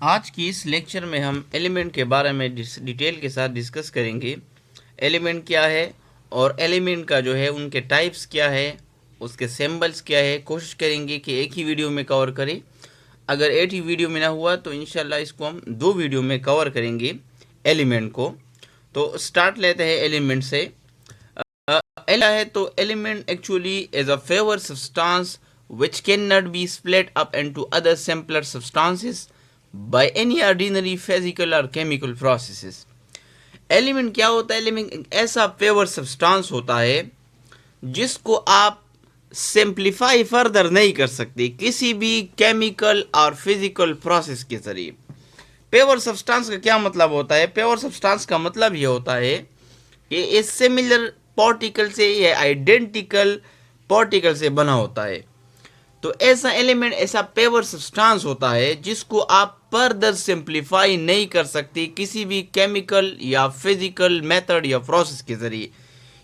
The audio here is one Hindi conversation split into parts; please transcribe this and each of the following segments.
आज की इस लेक्चर में हम एलिमेंट के बारे में डिटेल के साथ डिस्कस करेंगे। एलिमेंट क्या है और एलिमेंट का जो है उनके टाइप्स क्या है, उसके सिंबल्स क्या है। कोशिश करेंगे कि एक ही वीडियो में कवर करें। अगर एक ही वीडियो में ना हुआ तो इंशाल्लाह इसको हम 2 वीडियो में कवर करेंगे एलिमेंट को। तो स्टार्ट लेते हैं एलिमेंट से। एला है तो element actually is a favour substance which cannot be split up into other simpler substances by any ordinary physical or chemical processes। Element क्या होता है? एलिमेंट एक ऐसा फेवर सब्सटेंस होता है जिसको आप सिंप्लीफाई फर्दर नहीं कर सकते किसी भी केमिकल और फिजिकल प्रोसेस के जरिए। पेवर सब्सटेंस का क्या मतलब होता है? पेवर सब्सटेंस का मतलब ये होता है कि इस सिमिलर पार्टिकल से या आइडेंटिकल पार्टिकल से बना होता है। तो ऐसा एलिमेंट, ऐसा पेवर सब्सटेंस होता है जिसको आप फर्दर सिंप्लीफाई नहीं कर सकते किसी भी केमिकल या फिजिकल मेथड या प्रोसेस के जरिए।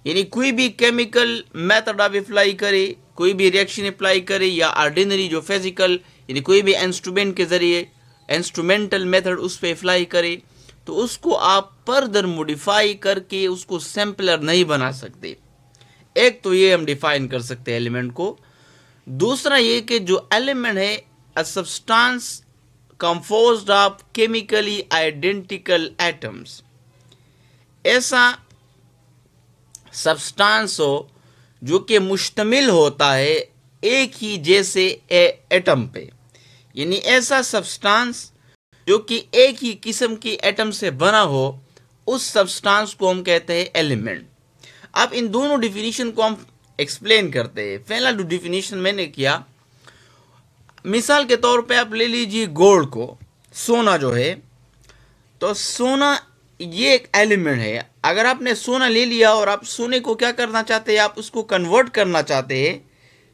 यानी कोई भी केमिकल मेथड आप अप्लाई करे, कोई भी रिएक्शन अप्लाई करे या ऑर्डिनरी जो फिजिकल यानी कोई भी इंस्ट्रूमेंट के जरिए इंस्ट्रूमेंटल मेथड उस पर अप्लाई करे, तो उसको आप फर्दर मॉडिफाई करके उसको सिंपलर नहीं बना सकते। एक तो ये हम डिफाइन कर सकते हैं एलिमेंट को। दूसरा ये कि जो एलिमेंट है a substance composed of chemically identical atoms, ऐसा सब्सटेंस हो जो कि मुश्तमिल होता है एक ही जैसे एटम पे। यानी ऐसा सब्सटेंस जो कि एक ही किस्म की एटम से बना हो, उस सब्सटेंस को हम कहते हैं एलिमेंट। अब इन दोनों डिफिनीशन को हम एक्सप्लेन करते हैं। पहला जो डिफिनीशन मैंने किया, मिसाल के तौर पे आप ले लीजिए गोल्ड को, सोना जो है, तो सोना ये एक एलिमेंट है। अगर आपने सोना ले लिया और आप सोने को क्या करना चाहते हैं, आप उसको कन्वर्ट करना चाहते हैं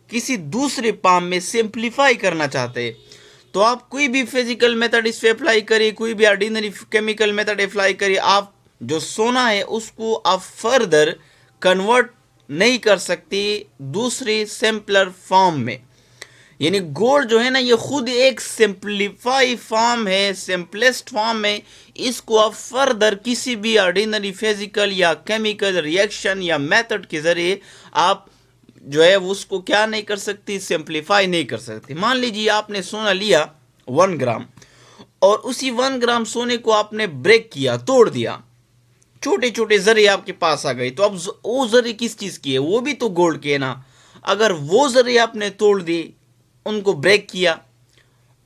किसी दूसरे फॉर्म में, सिंप्लीफाई करना चाहते हैं, तो आप कोई भी फिजिकल मेथड इस पे अप्लाई करिए, कोई भी ऑर्डिनरी केमिकल मेथड अप्लाई करिए, आप जो सोना है उसको आप फर्दर कन्वर्ट नहीं कर सकते दूसरे सिंपलर फॉर्म में। यानी गोल्ड जो है ना, ये खुद एक सिंप्लीफाई फॉर्म है, सिंपलेस्ट फॉर्म है। इसको आप फर्दर किसी भी ऑर्डिनरी फिजिकल या केमिकल रिएक्शन या मेथड के जरिए आप जो है उसको क्या नहीं कर सकती, सिंप्लीफाई नहीं कर सकती। मान लीजिए आपने सोना लिया 1 ग्राम, और उसी 1 ग्राम सोने को आपने ब्रेक किया, तोड़ दिया, छोटे छोटे जरे आपके पास आ गए, तो अब वो जरे किस चीज की है? वो भी तो गोल्ड के है ना। अगर वो जरे आपने तोड़ दी, उनको ब्रेक किया,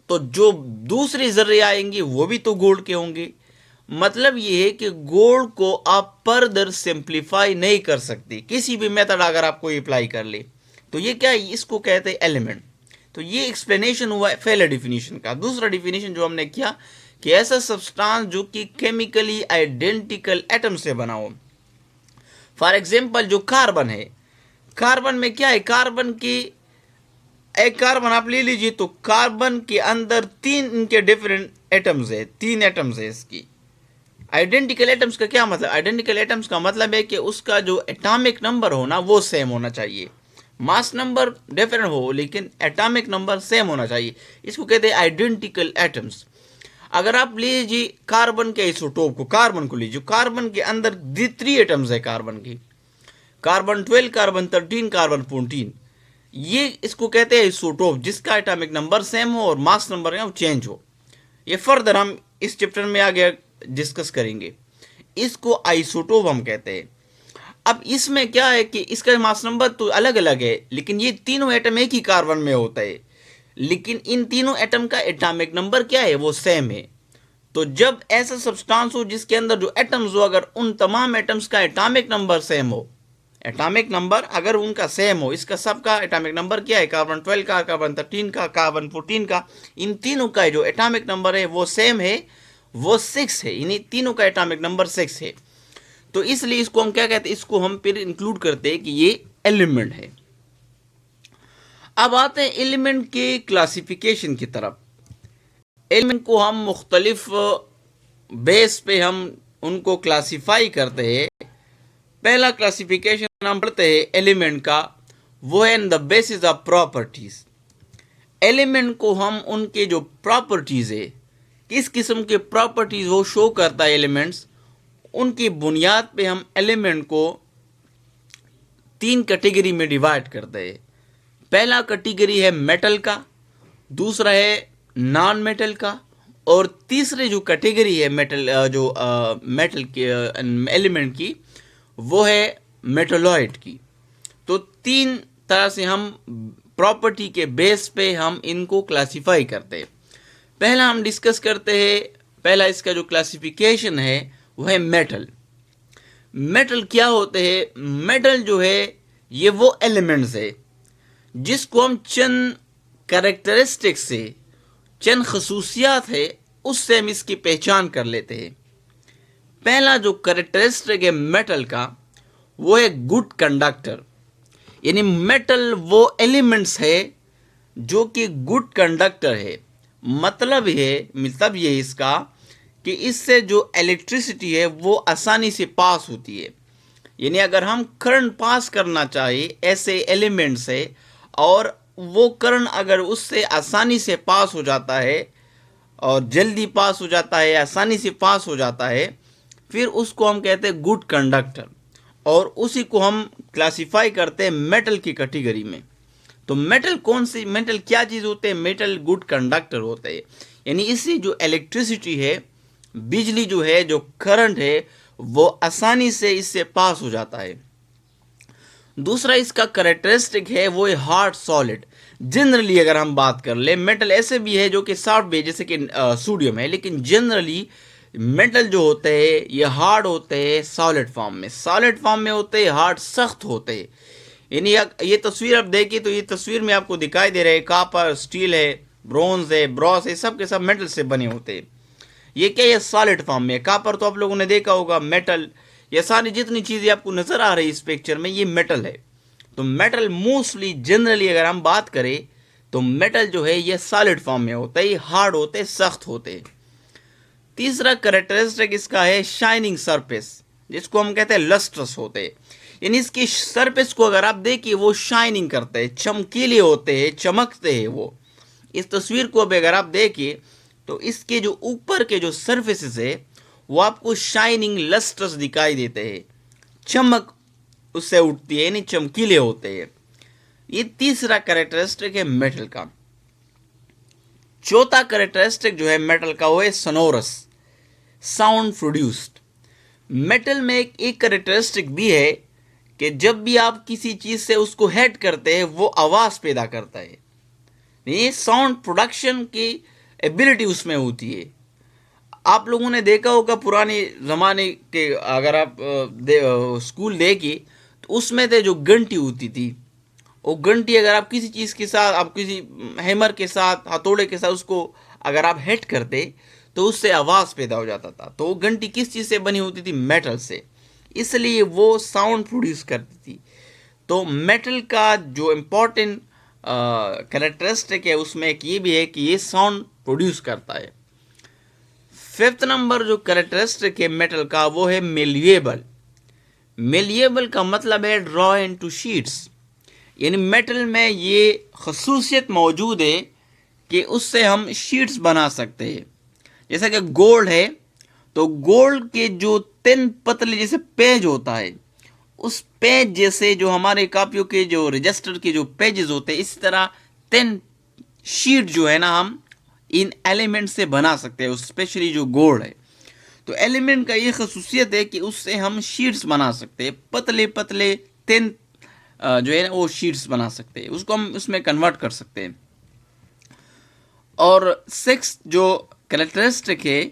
तो जो दूसरे जर्रे आएंगे वो भी तो गोल्ड के होंगे। मतलब ये है कि गोल्ड को आप फर्दर सिंप्लीफाई नहीं कर सकते किसी भी मेथड अगर आप कोई अप्लाई कर ले। तो ये क्या है? इसको कहते हैं एलिमेंट। तो ये एक्सप्लेनेशन हुआ पहले डिफिनीशन का। दूसरा डिफिनीशन जो हमने किया कि ऐसा सब्सटेंस जो कि केमिकली आइडेंटिकल एटम से बना हो। फॉर एग्जाम्पल जो कार्बन है, कार्बन में क्या है? कार्बन की एक कार्बन आप ले लीजिए, तो कार्बन के अंदर 3 इनके डिफरेंट एटम्स है, 3 एटम्स है इसकी। आइडेंटिकल एटम्स का क्या मतलब? आइडेंटिकल एटम्स का मतलब है कि उसका जो एटॉमिक नंबर हो ना, वो सेम होना चाहिए। मास नंबर डिफरेंट हो लेकिन एटॉमिक नंबर सेम होना चाहिए। इसको कहते हैं आइडेंटिकल एटम्स। अगर आप लीजिए कार्बन के आइसोटोप को, कार्बन को लीजिए, कार्बन के अंदर 3 एटम्स है कार्बन की, कार्बन 12, कार्बन 13, कार्बन 14। ये इसको कहते हैं आइसोटोप, जिसका एटॉमिक नंबर सेम हो और मास नंबर है वो चेंज हो। ये फर्दर हम इस चैप्टर में आगे डिस्कस करेंगे। इसको आइसोटोप हम कहते हैं। अब इसमें क्या है कि इसका मास नंबर तो अलग अलग है, लेकिन ये तीनों एटम एक ही कार्बन में होता है, लेकिन इन तीनों एटम का एटॉमिक नंबर क्या है? वो सेम है। तो जब ऐसा सब्सटेंस हो जिसके अंदर जो एटम्स हो, अगर उन तमाम एटम्स का एटॉमिक नंबर सेम हो, एटॉमिक नंबर अगर उनका सेम हो, इसका सबका एटॉमिक नंबर क्या है? कार्बन 12 का, कार्बन 13 का, कार्बन 14 का, इन तीनों का जो एटॉमिक नंबर है वो सेम है, वो 6 है। इन तीनों का एटॉमिक नंबर 6 है। तो इसलिए इसको हम क्या कहते हैं? इसको हम फिर इंक्लूड करते हैं कि ये एलिमेंट है। अब आते हैं एलिमेंट के क्लासिफिकेशन की तरफ। एलिमेंट को हम मुख्तलिफ बेस पे हम उनको क्लासीफाई करते हैं। पहला क्लासिफिकेशन हम पढ़ते हैं एलिमेंट का, वो है the basis of properties. Element को हम उनके जो प्रॉपर्टीज है किस किस्म के प्रॉपर्टीज वो शो करता है एलिमेंट्स, उनकी बुनियाद पे हम एलिमेंट को 3 कैटेगरी में डिवाइड करते हैं। पहला कैटेगरी है मेटल का, दूसरा है नॉन मेटल का, और तीसरे जो कैटेगरी है मेटल के एलिमेंट की, वो है मेटलॉइड की। तो 3 तरह से हम प्रॉपर्टी के बेस पे हम इनको क्लासिफाई करते हैं। पहला हम डिस्कस करते हैं, पहला इसका जो क्लासिफिकेशन है वो है मेटल। मेटल क्या होते हैं? मेटल जो है ये वो एलिमेंट्स है जिसको हम चंद कैरेक्टरिस्टिक्स से, चंद खसूसियात है, उससे हम इसकी पहचान कर लेते हैं। पहला जो कैरेक्टरिस्टिक है मेटल का वो है गुड कंडक्टर। यानी मेटल वो एलिमेंट्स है जो कि गुड कंडक्टर है। मतलब ये इसका कि इससे जो इलेक्ट्रिसिटी है वो आसानी से पास होती है। यानी अगर हम करंट पास करना चाहिए ऐसे एलिमेंट से, और वो करंट अगर उससे आसानी से पास हो जाता है और जल्दी पास हो जाता है, आसानी से पास हो जाता है, फिर उसको हम कहते हैं गुड कंडक्टर, और उसी को हम क्लासिफाई करते हैं मेटल की कैटेगरी में। तो मेटल क्या चीज़ होते हैं? मेटल गुड कंडक्टर होते हैं। यानी इससे जो इलेक्ट्रिसिटी है, बिजली जो है, जो करंट है, वो आसानी से इससे पास हो जाता है। दूसरा इसका कैरेक्टरिस्टिक है वो है हार्ड सॉलिड। जनरली अगर हम बात कर ले, मेटल ऐसे भी है जो कि सॉफ्ट भी है, जैसे कि सोडियम है, लेकिन जनरली मेटल जो होते हैं ये हार्ड होते हैं सॉलिड फॉर्म में होते हैं, हार्ड सख्त होते हैं। यानी ये तस्वीर आप देखिए तो ये तस्वीर में आपको दिखाई दे रहे हैं कापर, स्टील है, ब्रोंज है, ब्रॉस है, सब के सब मेटल से बने होते हैं। ये क्या, ये सॉलिड फॉर्म में। कापर तो आप लोगों ने देखा होगा, मेटल, ये सारी जितनी चीज़ें आपको नज़र आ रही है इस पिक्चर में, ये मेटल है। तो मेटल मोस्टली जनरली अगर हम बात करें तो मेटल जो है ये सॉलिड फॉर्म में होता है, ये हार्ड होते हैं, सख्त होते हैं। तीसरा कैरेक्टरिस्टिक इसका है शाइनिंग सरफेस, जिसको हम कहते हैं लस्ट्रस होते हैं। यानी इसकी सरफेस को अगर आप देखिए वो शाइनिंग करते हैं, चमकीले होते हैं, चमकते हैं वो। इस तस्वीर को अब अगर आप देखिए तो इसके जो ऊपर के जो सरफेसेस है वो आपको शाइनिंग लस्ट्रस दिखाई देते हैं, चमक उससे उठती है, यानी चमकीले होते हैं। ये तीसरा कैरेक्टरिस्टिक है मेटल का। चौथा कैरेक्टरिस्टिक जो है मेटल का वो है सोनोरस, साउंड प्रोड्यूस्ड। मेटल में एक कैरेक्टरिस्टिक भी है कि जब भी आप किसी चीज़ से उसको हिट करते हैं वो आवाज़ पैदा करता है। ये साउंड प्रोडक्शन की एबिलिटी उसमें होती है। आप लोगों ने देखा होगा पुराने ज़माने के, अगर आप स्कूल देखिए तो उसमें थे जो घंटी होती थी, वो घंटी अगर आप किसी चीज़ के साथ, आप किसी हैमर के साथ, हथौड़े के साथ उसको अगर आप हिट करते तो उससे आवाज़ पैदा हो जाता था। तो वो घंटी किस चीज़ से बनी होती थी? मेटल से, इसलिए वो साउंड प्रोड्यूस करती थी। तो मेटल का जो इम्पोर्टेंट कैरेक्टरिस्टिक है उसमें एक ये भी है कि ये साउंड प्रोड्यूस करता है। 5th नंबर जो कैरेक्टरिस्टिक है मेटल का वो है मेलिएबल। मेलिएबल का मतलब है ड्रॉ इनटू शीट्स। यानी मेटल में ये खसूसियत मौजूद है कि उससे हम शीट्स बना सकते हैं। जैसा कि गोल्ड है तो गोल्ड के जो 3 पतले जैसे पेज होता है, उस पेज जैसे जो हमारे कापियों के जो रजिस्टर के जो पेजेस होते हैं, इस तरह 3 शीट जो है ना हम इन एलिमेंट से बना सकते हैं, स्पेशली जो गोल्ड है। तो एलिमेंट का ये खसूसियत है कि उससे हम शीट्स बना सकते हैं, पतले पतले 3 जो है ना वो शीट्स बना सकते हैं, उसको हम उसमें कन्वर्ट कर सकते हैं। और 6th जो कैरेक्टरिस्टिक है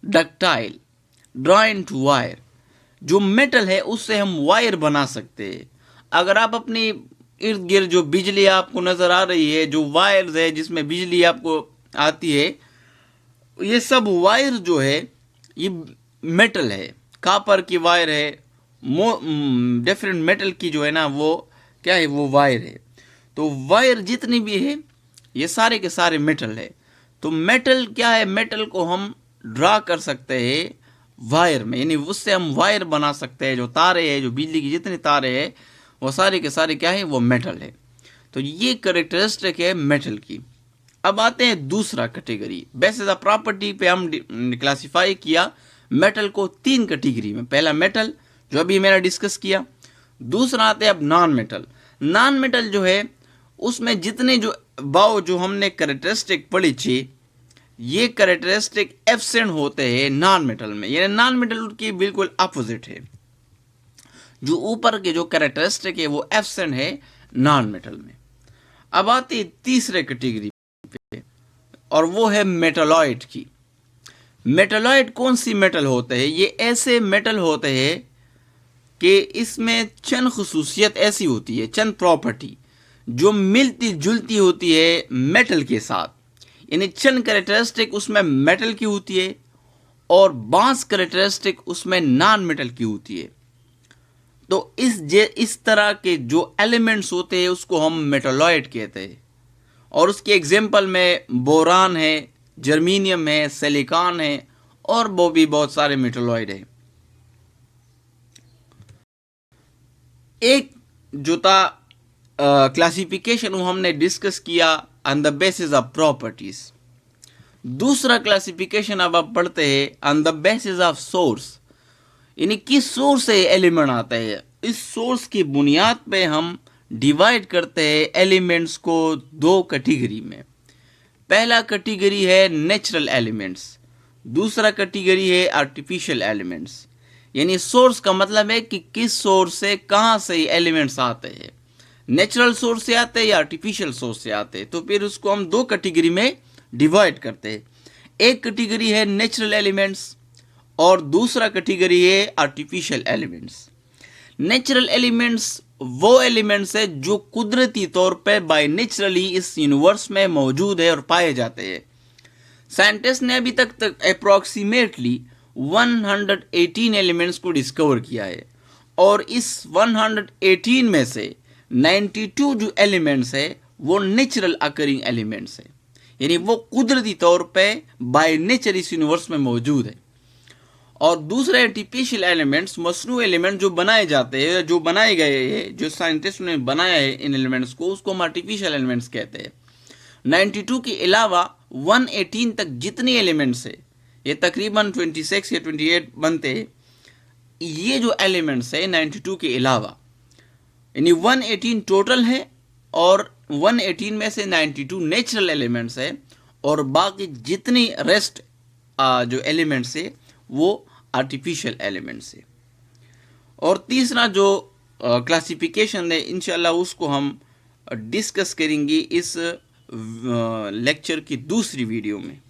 डक्टाइल, ड्रॉ इनटू वायर। जो मेटल है उससे हम वायर बना सकते हैं। अगर आप अपनी इर्द गिर्द जो बिजली आपको नज़र आ रही है, जो वायर्स है जिसमें बिजली आपको आती है, ये सब वायर जो है ये मेटल है, कापर की वायर है, डिफरेंट मेटल की जो है ना वो क्या है, वो वायर है। तो वायर जितनी भी है ये सारे के सारे मेटल है। तो मेटल क्या है, मेटल को हम ड्रा कर सकते हैं वायर में, यानी उससे हम वायर बना सकते हैं। जो तारे हैं, जो बिजली की जितनी तारे हैं, वो सारे के सारे क्या है, वो मेटल है। तो ये कैरेक्टरिस्टिक है मेटल की। अब आते हैं दूसरा कैटेगरी। बेसिस ऑफ प्रॉपर्टी पे हम क्लासिफाई किया मेटल को 3 कैटेगरी में। पहला मेटल जो अभी मैंने डिस्कस किया, दूसरा आते हैं अब नॉन मेटल। नॉन मेटल जो है उसमें जितने जो हमने कैरेक्टरिस्टिक पढ़ी थी, ये कैरेक्टरिस्टिक एब्सेंट होते हैं नॉन मेटल में, यानी नॉन मेटल की बिल्कुल अपोजिट है। जो ऊपर के जो कैरेक्टरिस्टिक है वो एब्सेंट है नॉन मेटल में। अब आती है तीसरे कैटेगरी पे, और वो है मेटलॉइड की। मेटलॉइड कौन सी मेटल होते हैं? ये ऐसे मेटल होते हैं कि इसमें चंद खसूसियत ऐसी होती है, चंद प्रॉपर्टी जो मिलती जुलती होती है मेटल के साथ, यानी चंद कैरेक्टरिस्टिक उसमें मेटल की होती है और बांस कैरेक्टरिस्टिक उसमें नॉन मेटल की होती है। तो इस तरह के जो एलिमेंट्स होते हैं उसको हम मेटलॉइड कहते हैं। और उसके एग्जाम्पल में बोरान है, जर्मीनियम है, सिलिकॉन है और वो भी बहुत सारे मेटलॉइड है। एक जो था क्लासिफिकेशन वो हमने डिस्कस किया on the basis of properties. दूसरा क्लासिफिकेशन अब आप पढ़ते हैं on the basis of source, यानी किस सोर्स से एलिमेंट आता है। इस सोर्स की बुनियाद पे हम डिवाइड करते हैं एलिमेंट्स को 2 कैटेगरी में। पहला कैटेगरी है नेचुरल एलिमेंट्स, दूसरा कैटेगरी है आर्टिफिशियल एलिमेंट्स। यानी सोर्स का मतलब है कि किस सोर्स से कहाँ से एलिमेंट्स आते हैं, नेचुरल सोर्स से आते हैं या आर्टिफिशियल सोर्स से आते हैं। तो फिर उसको हम 2 कैटेगरी में डिवाइड करते हैं। एक कैटेगरी है नेचुरल एलिमेंट्स और दूसरा कैटेगरी है आर्टिफिशियल एलिमेंट्स। नेचुरल एलिमेंट्स वो एलिमेंट्स है जो कुदरती तौर पर बाय नेचुरली इस यूनिवर्स में मौजूद है और पाए जाते हैं। साइंटिस्ट ने अभी तक अप्रोक्सीमेटली 118 एलिमेंट्स को डिस्कवर किया है और इस 118 में से 92 जो एलिमेंट्स है वो नेचुरल अकरिंग एलिमेंट्स है, यानी वो कुदरती तौर पे बाय नेचर इस यूनिवर्स में मौजूद है। और दूसरे आर्टिफिशियल एलिमेंट्स मसनू एलिमेंट जो बनाए जाते हैं, जो बनाए गए हैं, जो साइंटिस्ट ने बनाया है इन एलिमेंट्स को, उसको हम आर्टिफिशियल एलिमेंट्स कहते हैं। 92 के अलावा 118 तक जितने एलिमेंट्स है, ये तकरीबन 26 या 28 बनते हैं। ये जो एलिमेंट्स है 92 के अलावा, यानी 118 टोटल है और 118 में से 92 नेचुरल एलिमेंट्स है और बाकी जितनी रेस्ट जो एलिमेंट्स है वो आर्टिफिशियल एलिमेंट्स है। और तीसरा जो क्लासिफिकेशन है इंशाल्लाह उसको हम डिस्कस करेंगे इस लेक्चर की दूसरी वीडियो में।